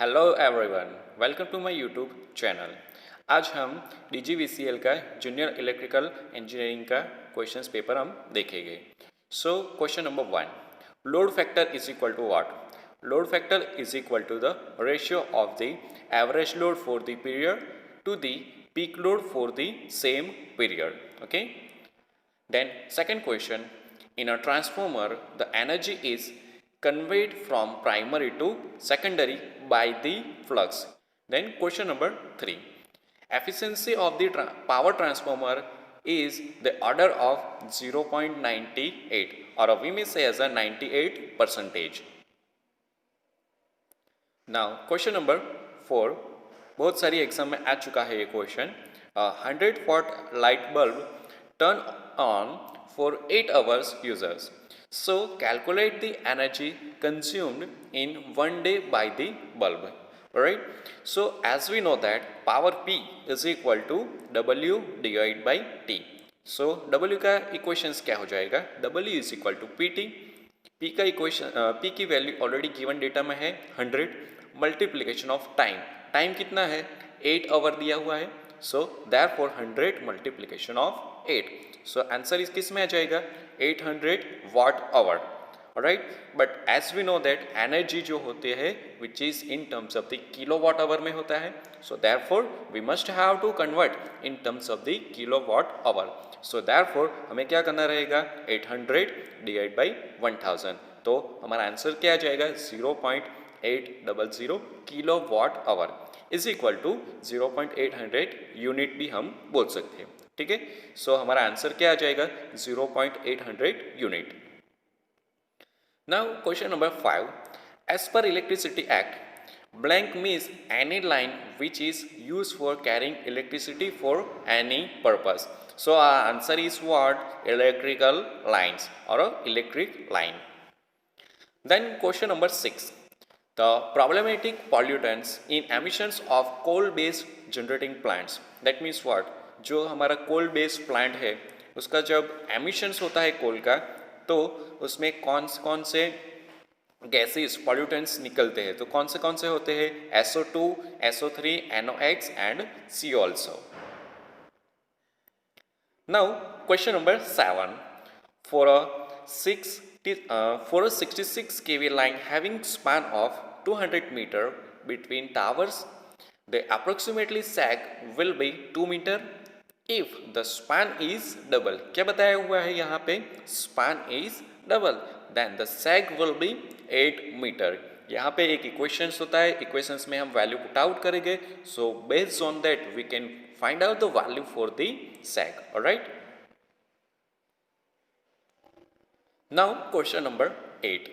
Hello everyone, welcome to my YouTube channel. आज हम DGVCL का जूनियर इलेक्ट्रिकल इंजीनियरिंग का क्वेश्चंस पेपर हम देखेंगे। So question number 1, load factor is equal to what? Load factor is equal to the ratio of the average load for the period to the peak load for the same period. Okay, then second question, in a transformer the energy is conveyed from primary to secondary by the flux. Then question number 3, efficiency of the power transformer is the order of 0.98 or we may say as a 98 percentage. Now question number 4, बहुत सारी exam में आ चुका है ये question. 100 watt light bulb turn on for 8 hours users. So calculate the energy consumed in 1 day by the bulb. Alright. So as we know that power P is equal to W divided by T. So W का equations क्या हो जाएगा? W is equal to PT. P का equation P की value already given data में है 100 multiplication of time. Time कितना है? 8 आवर दिया हुआ है। So therefore 100 multiplication of 8। So answer is किस में आ जाएगा? 800 watt hour. Right, but as we know that energy जो होते हैं which is in terms of the kilowatt hour में होता है। So therefore we must have to convert in terms of the kilowatt hour. So therefore हमें क्या करना रहेगा? 800 डिवाइड बाई 1000। तो हमारा आंसर क्या आ जाएगा? 0.800 kilowatt hour is equal to 0.800 unit भी हम बोल सकते हैं। ठीक है, सो हमारा आंसर क्या आ जाएगा? 0.800 unit. Now question number 5, as per electricity act blank means any line which is used for carrying electricity for any purpose. So our answer is what? Electrical lines or a electric line. Then question number 6, the problematic pollutants in emissions of coal based generating plants. That means what? जो हमारा coal based plant है उसका जब emissions होता है कोल का, तो उसमें कौन से गैसेस पॉल्यूटेंट्स निकलते हैं। तो कौन से होते हैं? SO2, SO3, NOx and C also. Now question number 7, for a 66 kV line having span of 200 meter between towers, the approximately sag will be 2 meter if the span is double. क्या बताया हुआ है यहाँ पे? span is double, then the sag will be 8 meter. यहाँ पे एक equations होता है, इक्वेशंस में हम वैल्यू पुट आउट करेंगे। So based on that we can find out the value for the sag. Alright, now question number 8,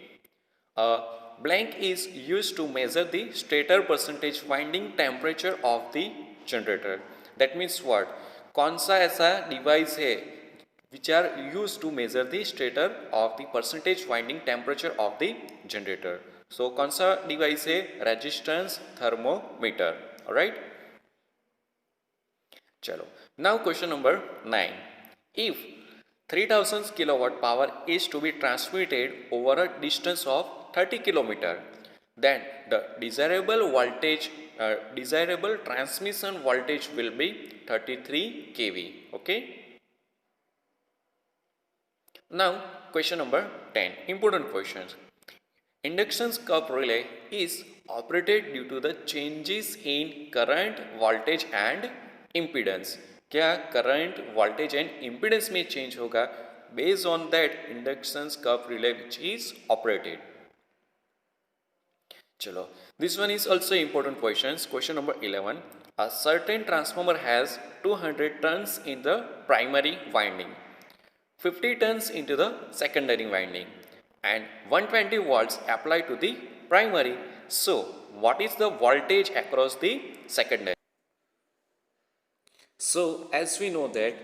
blank is used to measure the stator percentage winding temperature of the generator. That means what? कौन सा ऐसा device है which are used to measure the stator of the percentage winding temperature of the generator. So कौन सा device है? Resistance thermometer. Alright, चलो now question number 9, if 3000 kilowatt power is to be transmitted over a distance of 30 kilometer, then the desirable transmission voltage will be 33 kV. Okay, now question number 10, important questions. Induction curve relay is operated due to the changes in current, voltage and impedance. क्या current, voltage and impedance में change होगा? Based on that induction curve relay which is operated. चलो, this one is also important question. Question number 11, a certain transformer has 200 turns in the primary winding, 50 turns into the secondary winding and 120 volts applied to the primary. So what is the voltage across the secondary? So as we know that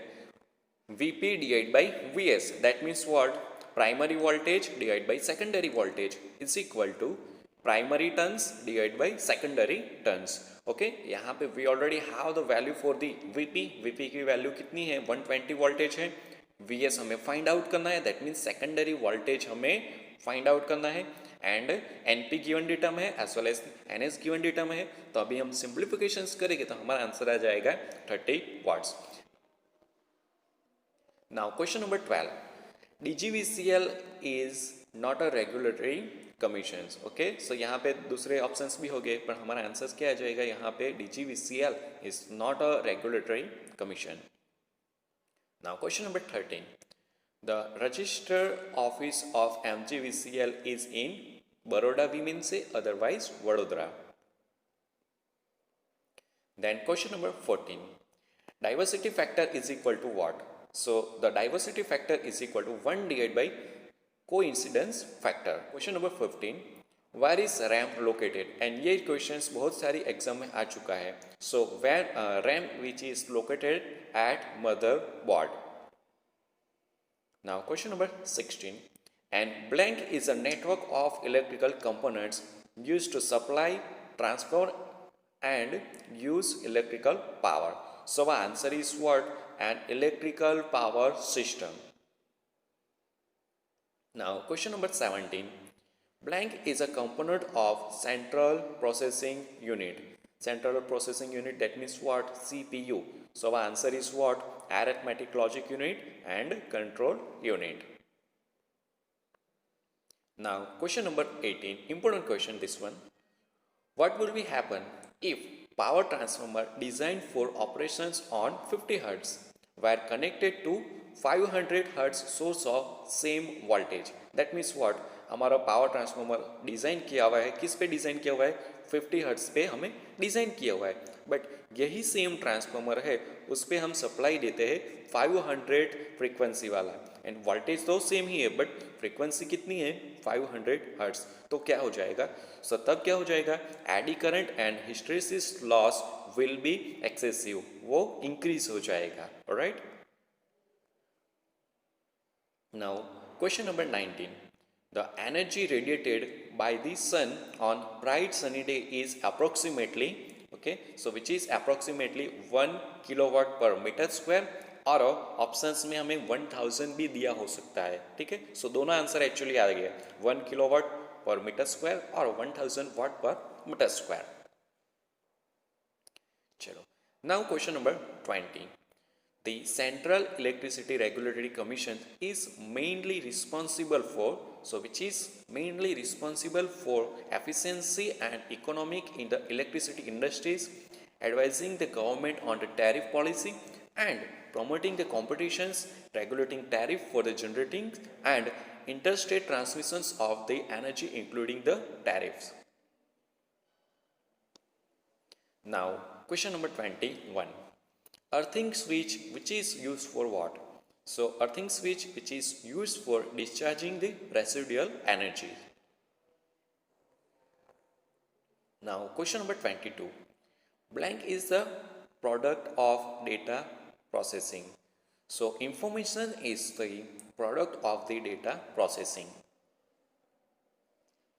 Vp divided by Vs, that means what? Primary voltage divided by secondary voltage is equal to primary turns divided by secondary turns. Okay, यहाँ पे we already have the value for the Vp. Vp की value कितनी है? 120 voltage है। Vs हमें find out करना है, that means secondary voltage हमें फाइंड आउट करना है। एंड एनपी गिवन डेटा में है as well as NS given data में है। तो अभी हम सिंप्लीफिकेशंस करेंगे तो हमारा आंसर आ जाएगा 30 watts. Now question number 12, DGVCL is not a regulatory commission. Okay, so यहाँ पे दूसरे ऑप्शंस भी हो गए, पर हमारा आंसर क्या आ जाएगा यहाँ पे, DGVCL is not a regulatory commission. Now question number 13, the register office of MGVCL is in Baroda, we mean say, otherwise Vadodara. Then question number 14, diversity factor is equal to what? So the diversity factor is equal to 1 divided by coincidence factor. Question number 15, where is RAM located? And ये questions बहुत सारी exam में आ चुका है. So where RAM which is located at motherboard. Now question number 16, and blank is a network of electrical components used to supply, transfer and use electrical power. So our answer is what? An electrical power system. Now question number 17, blank is a component of central processing unit. Central processing unit, that means what? CPU. So our answer is what? Arithmetic logic unit and control unit. Now question number 18, important question this one. What will be happen if power transformer designed for operations on 50 Hz were connected to 500 Hz source of same voltage? That means what? हमारा power transformer design किया हुआ है, किस पे design किया हुआ है? 50 hertz पे हमें डिज़ाइन किया हुआ है, बट यही सेम ट्रांसफॉर्मर है, उस पर हम सप्लाई देते हैं 500 फ्रीक्वेंसी वाला, एंड वोल्टेज तो सेम ही है बट फ्रीक्वेंसी कितनी है? 500 हर्ट्ज। तो क्या हो जाएगा? सो तब क्या हो जाएगा? Eddy current and hysteresis loss will be excessive, वो इंक्रीज हो जाएगा। Alright, now question number 19, the energy radiated by the sun on bright sunny day is approximately, okay, so which is approximately 1 kilowatt per meter square, और options में हमें 1000 भी दिया हो सकता है, ठीक है। सो दोनों आंसर एक्चुअली आ गया, 1 किलोवाट पर मीटर स्क्वायर और 1000 वाट पर मीटर स्क्वायर। चलो, now question number 20, the Central Electricity Regulatory Commission is mainly responsible for, so which is mainly responsible for efficiency and economic in the electricity industries, advising the government on the tariff policy and promoting the competitions, regulating tariff for the generating and interstate transmissions of the energy including the tariffs. Now question number 21, earthing switch which is used for what? So earthing switch which is used for discharging the residual energy. Now question number 22, blank is the product of data processing. So information is the product of the data processing.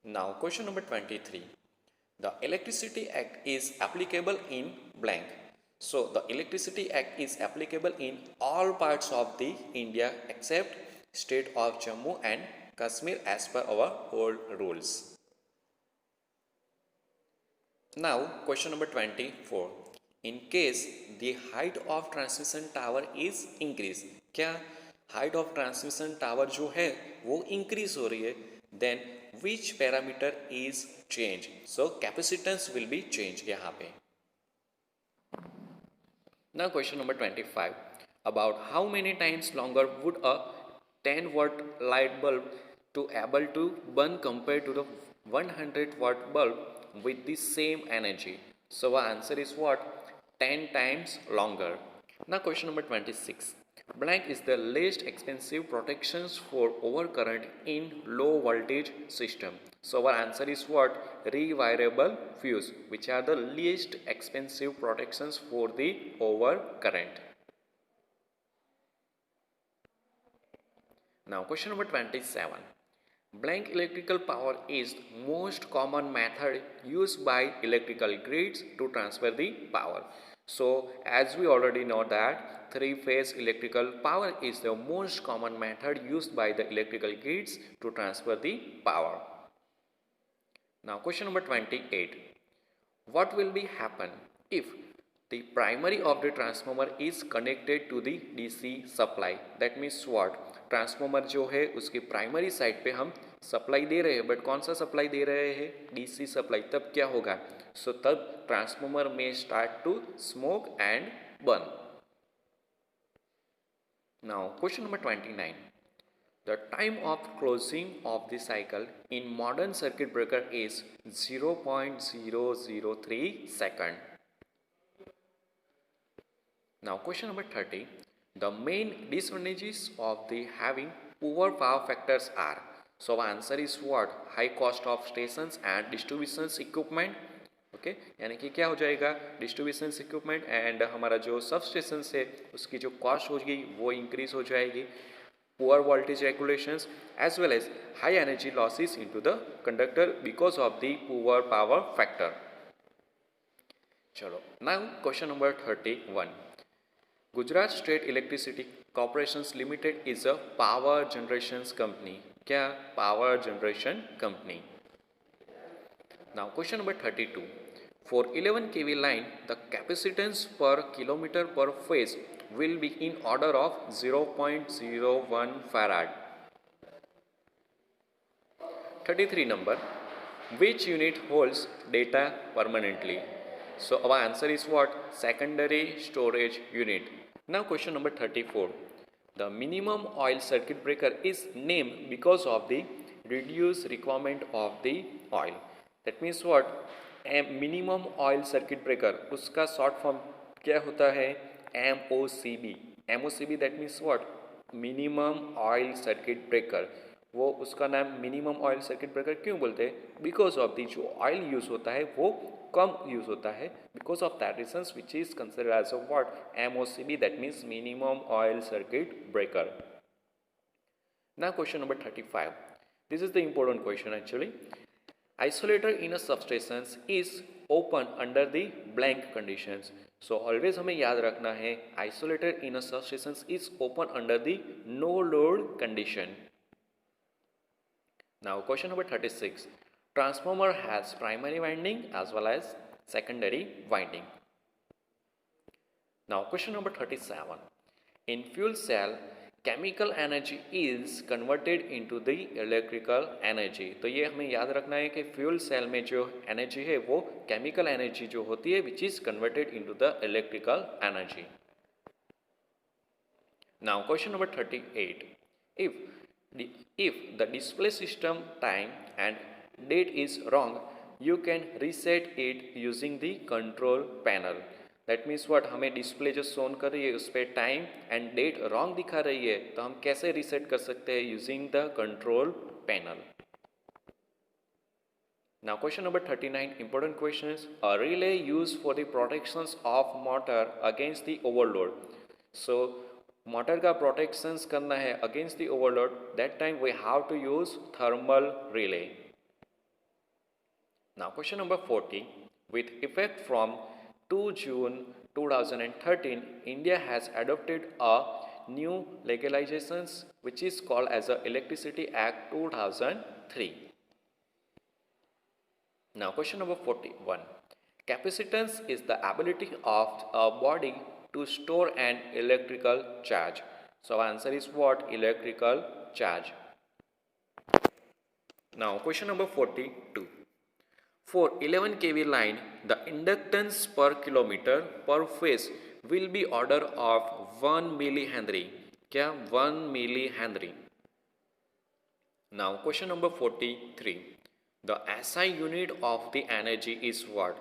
Now question number 23, the Electricity Act is applicable in blank. So the Electricity Act is applicable in all parts of the India except state of Jammu and Kashmir as per our old rules. Now question number 24, in case the height of transmission tower is increased, क्या height of transmission tower जो है वो increase हो रही है, then which parameter is changed? So capacitance will be changed यहाँ पे। Now question number 25, about how many times longer would a 10 watt light bulb to able to burn compared to the 100 watt bulb with the same energy? So our answer is what? 10 times longer. Now question number 26, blank is the least expensive protections for overcurrent in low voltage system. So our answer is what? Rewirable fuse, which are the least expensive protections for the overcurrent. Now question number 27, blank electrical power is most common method used by electrical grids to transfer the power. So as we already know that three-phase electrical power is the most common method used by the electrical grids to transfer the power. Now question number 28. What will be happen if the primary of the transformer is connected to the DC supply? That means what? Transformer जो है उसके primary side पे हम supply दे रहे हैं, but कौन सा सप्लाई दे रहे हैं? DC supply. तब क्या होगा? सो तब ट्रांसफॉर्मर में start to smoke and burn. Now question number 29. The time of closing of the cycle in modern circuit breaker is 0.003 second. Now question number 30. The main disadvantages of the having poor power factors are. So our answer is what? High cost of stations and distribution equipment. Okay यानी कि क्या हो जाएगा? Distribution equipment and हमारा जो sub station है उसकी जो कॉस्ट होगी वो इंक्रीज हो जाएगी. Poor voltage regulations as well as high energy losses into the conductor because of the poor power factor. चलो now question number 31. Gujarat State Electricity Corporation Limited is a power generation company. क्या? Power generation company. Now question number 32. For 11 kV line, the capacitance per kilometer per phase will be in order of 0.01 farad. 33 number. Which unit holds data permanently? So our answer is what? Secondary storage unit. Now question number 34. The minimum oil circuit breaker is named because of the reduced requirement of the oil. That means what? Minimum oil circuit breaker उसका short form क्या होता है? MOCB. MOCB that means what? Minimum oil circuit breaker. वो उसका नाम minimum oil circuit breaker क्यों बोलते हैं? बिकॉज ऑफ दी जो ऑयल यूज होता है वो कम यूज होता है. Because of that reasons which is considered as a what? MOCB that means minimum oil circuit breaker. Now question number 35. This is the important question actually. Isolator in a substation is open under the blank conditions. So always हमें याद रखना है isolator in a substation is open under the no load condition. Now question number 36. Transformer has primary winding as well as secondary winding. Now question number 37. In fuel cell, chemical energy is converted into the electrical energy. तो ये हमें याद रखना है कि fuel cell में जो energy है वो केमिकल एनर्जी जो होती है which is converted into the electrical energy. Now question number 38. If the display system time and date is wrong you can reset it using the control panel. That means what? हमें display जो shown कर रही है उस पर time and date wrong दिखा रही है तो हम कैसे रीसेट कर सकते हैं? Using the control panel. Now question number 39. Important questions. A relay use for the protections of motor against the overload. So motor का प्रोटेक्शंस करना है against the overload. That time we have to use thermal relay. Now question number 40. With effect from 2 June 2013, India has adopted a new legalizations which is called as a Electricity Act 2003. Now question number 41. Capacitance is the ability of a body to store an electrical charge. So our answer is what? Electrical charge. Now question number 42. For 11 kV line, the inductance per kilometer per phase will be order of 1 millihenry. क्या? 1 millihenry. Now question number 43. The SI unit of the energy is what?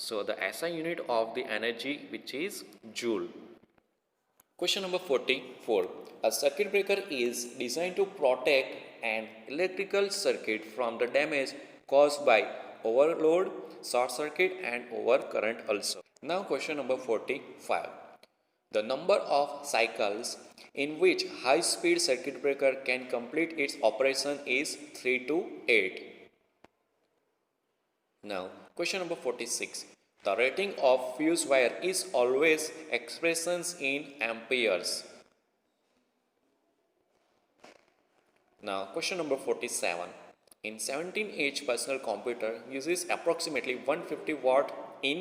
So the SI unit of the energy which is joule. Question number 44. A circuit breaker is designed to protect an electrical circuit from the damage caused by overload, short circuit and overcurrent also. Now question number 45. The number of cycles in which high speed circuit breaker can complete its operation is 3 to 8. Now question number 46. The rating of fuse wire is always expressions in amperes. Now question number 47. in 17-inch personal computer uses approximately 150 watt in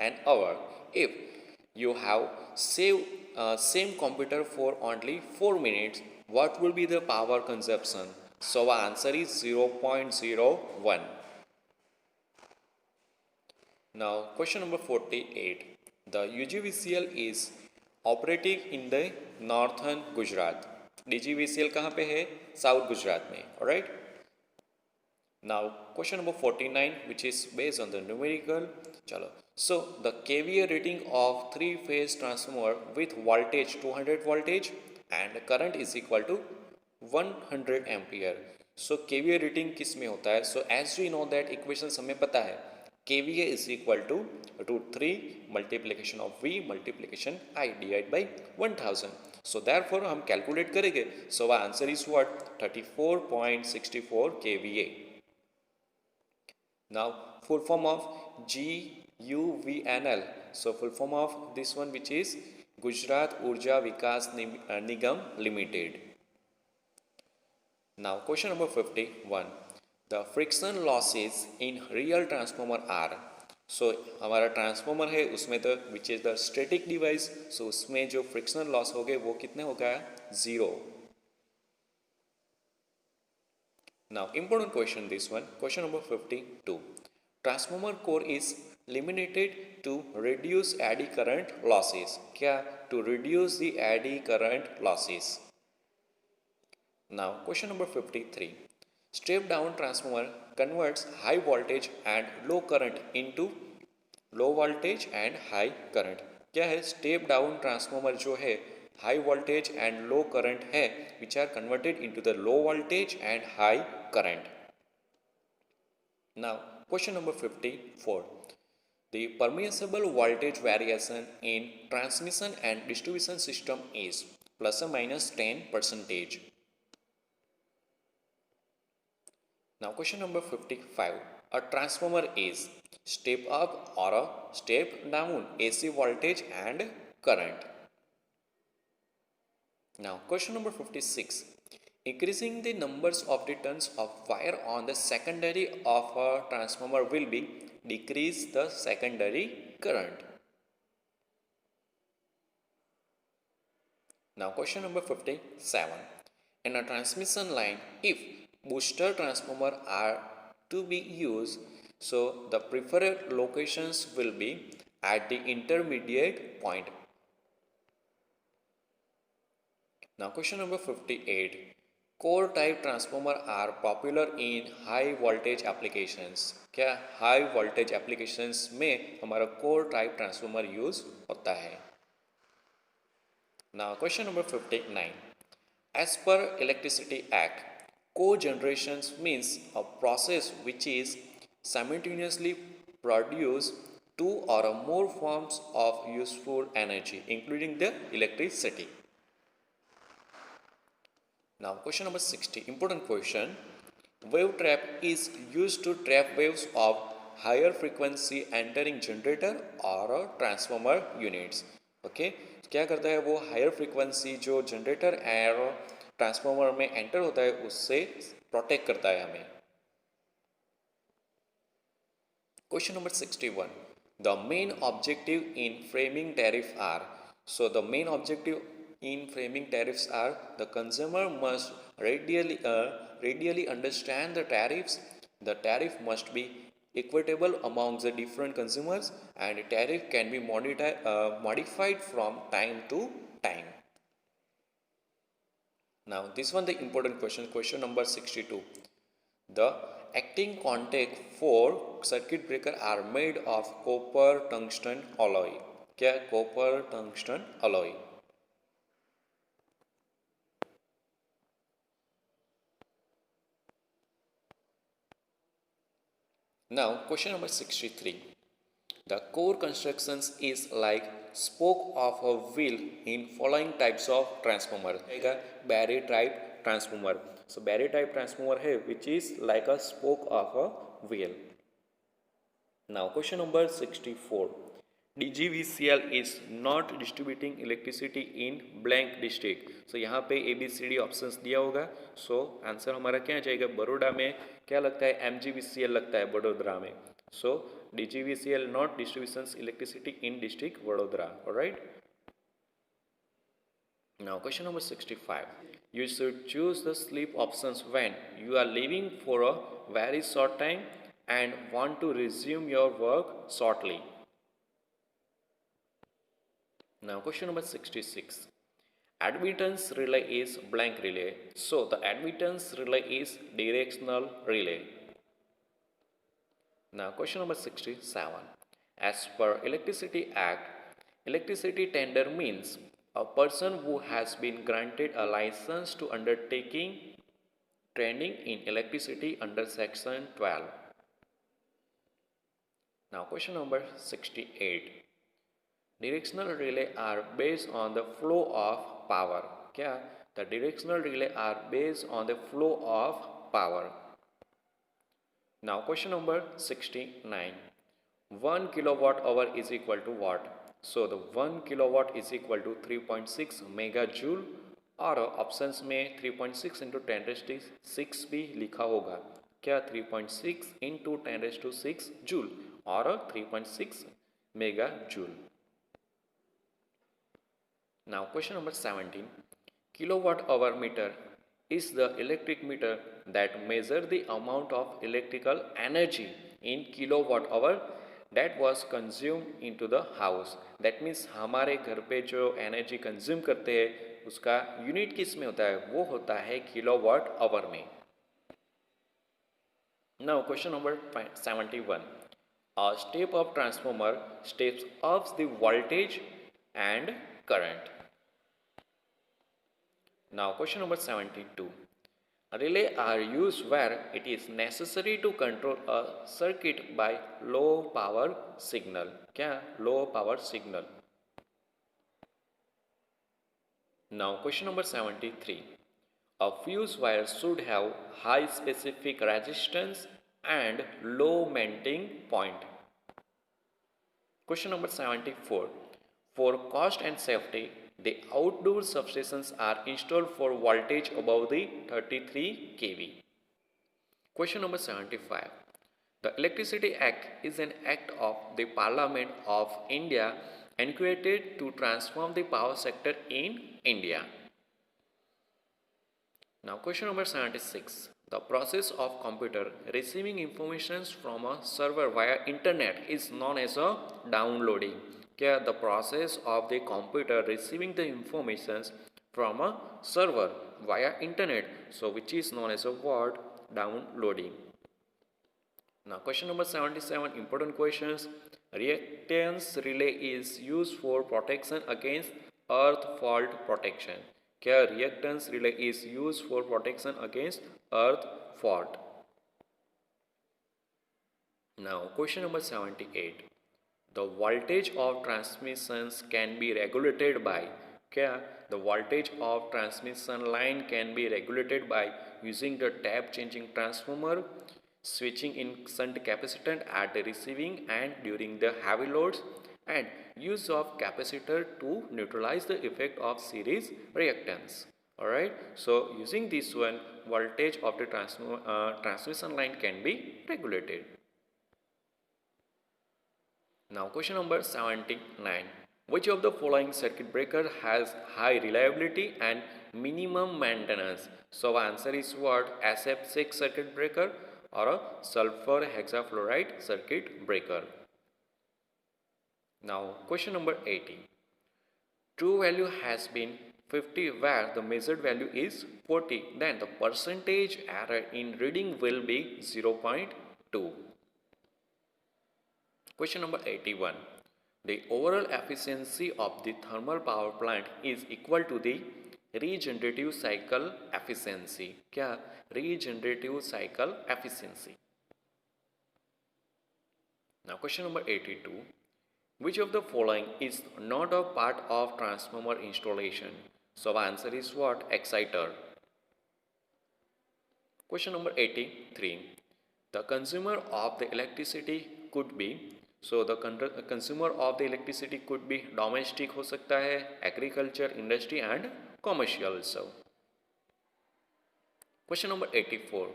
an hour. If you have same computer for only 4 minutes, what will be the power consumption? So our answer is 0.01. Now question number 48. The UGVCL is operating in the northern Gujarat. DGVCL कहाँ पे है? South Gujarat में. Alright. Now question number 49, which is based on the numerical. चलो. So the KVA rating of 3-phase transformer with voltage 200 voltage and current is equal to 100 ampere. So KVA rating किस में होता है? So as we know that equation हमें पता है. KVA is equal to root 3 multiplication of V multiplication I divided by 1000. So therefore हम calculate करेंगे. So our answer is what? 34.64 KVA. Now full form of GUVNL. So full form of this one, which is Gujarat Urja Vikas Nigam Limited. Now question number 51. The friction losses in real transformer are. So हमारा transformer है उसमें तो which is the static device. So उसमें जो frictional loss हो गए वो कितने होगा? 0. Now important question this one. Question number 52. Transformer core is eliminated to reduce eddy current losses. क्या? To reduce the eddy current losses. Now question number 53. Step down transformer converts high voltage and low current into low voltage and high current. क्या है? Step down transformer जो है high voltage and low current है which are converted into the low voltage and high current. Now question number 54. The permissible voltage variation in transmission and distribution system is plus or minus 10%. Now question number 55. A transformer is step up or a step down AC voltage and current. Now question number 56. Increasing the numbers of the turns of wire on the secondary of a transformer will be decrease the secondary current. Now question number 57. In a transmission line, if booster transformer are to be used, so the preferred locations will be at the intermediate point. Now question number 58. Core type transformer are popular in high voltage applications. क्या high voltage applications में हमारा core type transformer use होता है? Now question number 59. As per Electricity Act, cogeneration means a process which is simultaneously produce two or more forms of useful energy, including the electricity. Now question number 60, important question. Wave trap is used to trap waves of higher frequency entering generator or transformer units. Okay, क्या करता है वो higher frequency जो generator और transformer में enter होता है उससे प्रोटेक्ट करता है हमें. Question number 61. The main objective in framing tariff are. So the main objective in framing tariffs are the consumer must readily understand the tariffs. The tariff must be equitable amongst the different consumers and the tariff can be modified from time to time. Now this one the important question. Question number 62. The acting contact for circuit breaker are made of copper tungsten alloy. क्या? Copper tungsten alloy. Now question number 63. The core constructions is like spoke of a wheel in following types of transformer. Barry type transformer. So Barry type transformer है which is like a spoke of a wheel. Now question number 64. DGVCL is not distributing electricity in blank district. So यहाँ पे ABCD options दिया होगा. So answer हमारा क्या जाएगा? बड़ोड़ा में क्या लगता है? MGVCL लगता है बड़ोदरा में. So DGVCL not distributions electricity in district Vadodara. Alright. Now question number 65. You should choose the sleep options when you are leaving for a very short time and want to resume your work shortly. Now question number 66. Admittance relay is blank relay. So the admittance relay is directional relay. Now question number 67. As per Electricity Act, electricity tender means a person who has been granted a license to undertaking training in electricity under section 12. Now question number 68. Directional relay are based on the flow of power. क्या? The directional relay are based on the flow of power. Now question number 69. 1 kilowatt hour is equal to what? So the 1 kilowatt is equal to 3.6 megajoule और options में 3.6 into 10⁻6 भी लिखा होगा. क्या? 3.6 into 10⁻6 joule और 3.6 mega joule. Now question number 17. Kilowatt hour meter is the electric meter that measure the amount of electrical energy in kilowatt hour that was consumed into the house. That means हमारे घर पे जो energy consume करते हैं उसका unit किस में होता है? वो होता है किलोवाट आवर में. Now question number 71. A step up transformer steps up the voltage and current. Now question number 72. Relay are used where it is necessary to control a circuit by low power signal. क्या? Low power signal. Now question number 73. A fuse wire should have high specific resistance and low melting point. Question number 74. For cost and safety, the outdoor substations are installed for voltage above the 33 kV. Question number 75. The Electricity Act is an act of the Parliament of India enacted to transform the power sector in India. Now question number 76. The process of computer receiving information from a server via internet is known as a downloading. क्या? The process of the computer receiving the information from a server via internet, so which is known as a word downloading. Now question number 77, important questions. Reactance relay is used for protection against earth fault protection. क्या? Reactance relay is used for protection against earth fault. Now question number 78. The voltage of transmissions can be regulated by. क्या? The voltage of transmission line can be regulated by using the tap changing transformer, switching in shunt capacitance at the receiving and during the heavy loads, and use of capacitor to neutralize the effect of series reactance. Alright, so using this one, voltage of the transmission line can be regulated. Now question number 79. Which of the following circuit breaker has high reliability and minimum maintenance? So answer is what? SF6 circuit breaker or a sulfur hexafluoride circuit breaker. Now question number 80. True value has been 50 where the measured value is 40. Then the percentage error in reading will be 0.2. Question number 81. The overall efficiency of the thermal power plant is equal to the regenerative cycle efficiency. क्या? Regenerative cycle efficiency. Now question number 82. Which of the following is not a part of transformer installation? So answer is what? Exciter. Question number 83. The consumer of the electricity could be so the consumer of the electricity could be domestic हो सकता है, agriculture, industry and commercial also. Question number 84.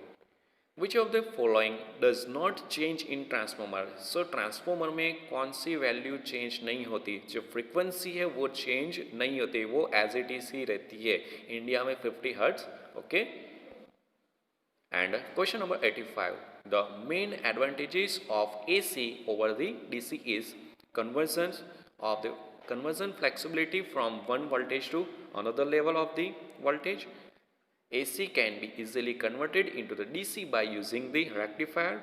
Which of the following does not change in transformer. So transformer में कौन सी value change नहीं होती, जो frequency है वो चेंज नहीं होती, वो एज इट इज ही रहती है. इंडिया में 50 hertz. Okay. And question number 85. The main advantages of AC over the DC is conversion flexibility from one voltage to another level of the voltage. AC can be easily converted into the DC by using the rectifier,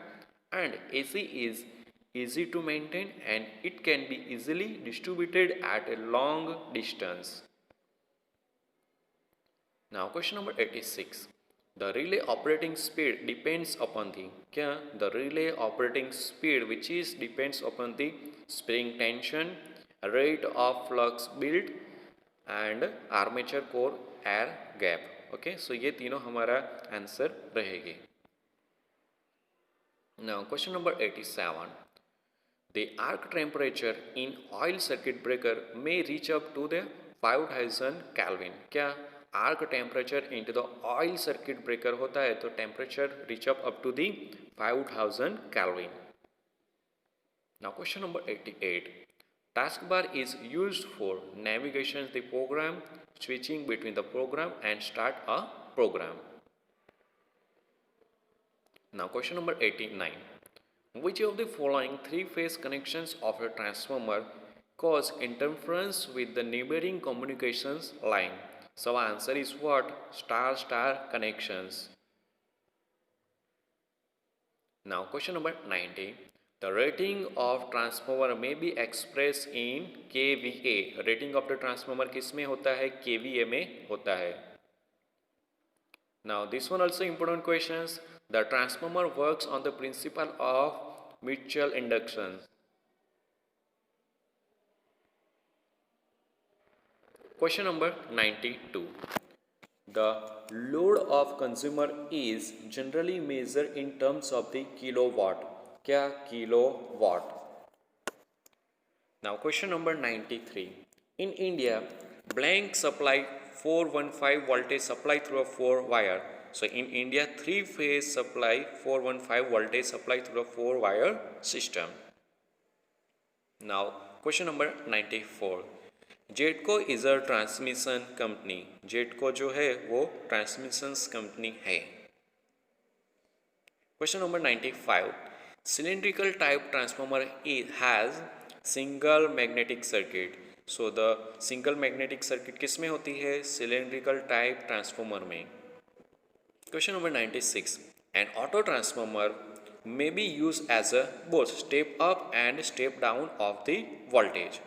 and AC is easy to maintain and it can be easily distributed at a long distance. Now question number 86. The relay operating speed depends upon the the relay operating speed which is depends upon the spring tension, rate of flux built and armature core air gap. Okay, so ये तीनों हमारा answer रहेगी. Now question number 87. The arc temperature in oil circuit breaker may reach up to the 5000 Kelvin. क्या arc temperature into the oil circuit breaker होता है तो temperature reach up to the 5000 Kelvin. Now question number 88. Taskbar is used for navigation the program, switching between the program and start a program. Now question number 89. Which of the following three-phase connections of a transformer cause interference with the neighboring communications line? So our answer is what? Star-star connections. Now question number 90. The rating of transformer may be expressed in kVA. Rating of the transformer किस में होता है? kVA में होता है. Now this one also important questions. The transformer works on the principle of mutual induction. Question number 92. The load of consumer is generally measured in terms of the kilowatt. क्या? Kilowatt. Now question number 93. In India, blank supply 415 voltage supply through a 4 wire. So in India, 3-phase supply 415 voltage supply through a 4 wire system. Now question number 94. GETCO is a transmission company. GETCO जो है वो transmissions company है. Question number 95. Cylindrical type transformer has single magnetic circuit. So the single magnetic circuit किस में होती है? Cylindrical type transformer में. Question number 96. An auto transformer may be used as a both step up and step down of the voltage.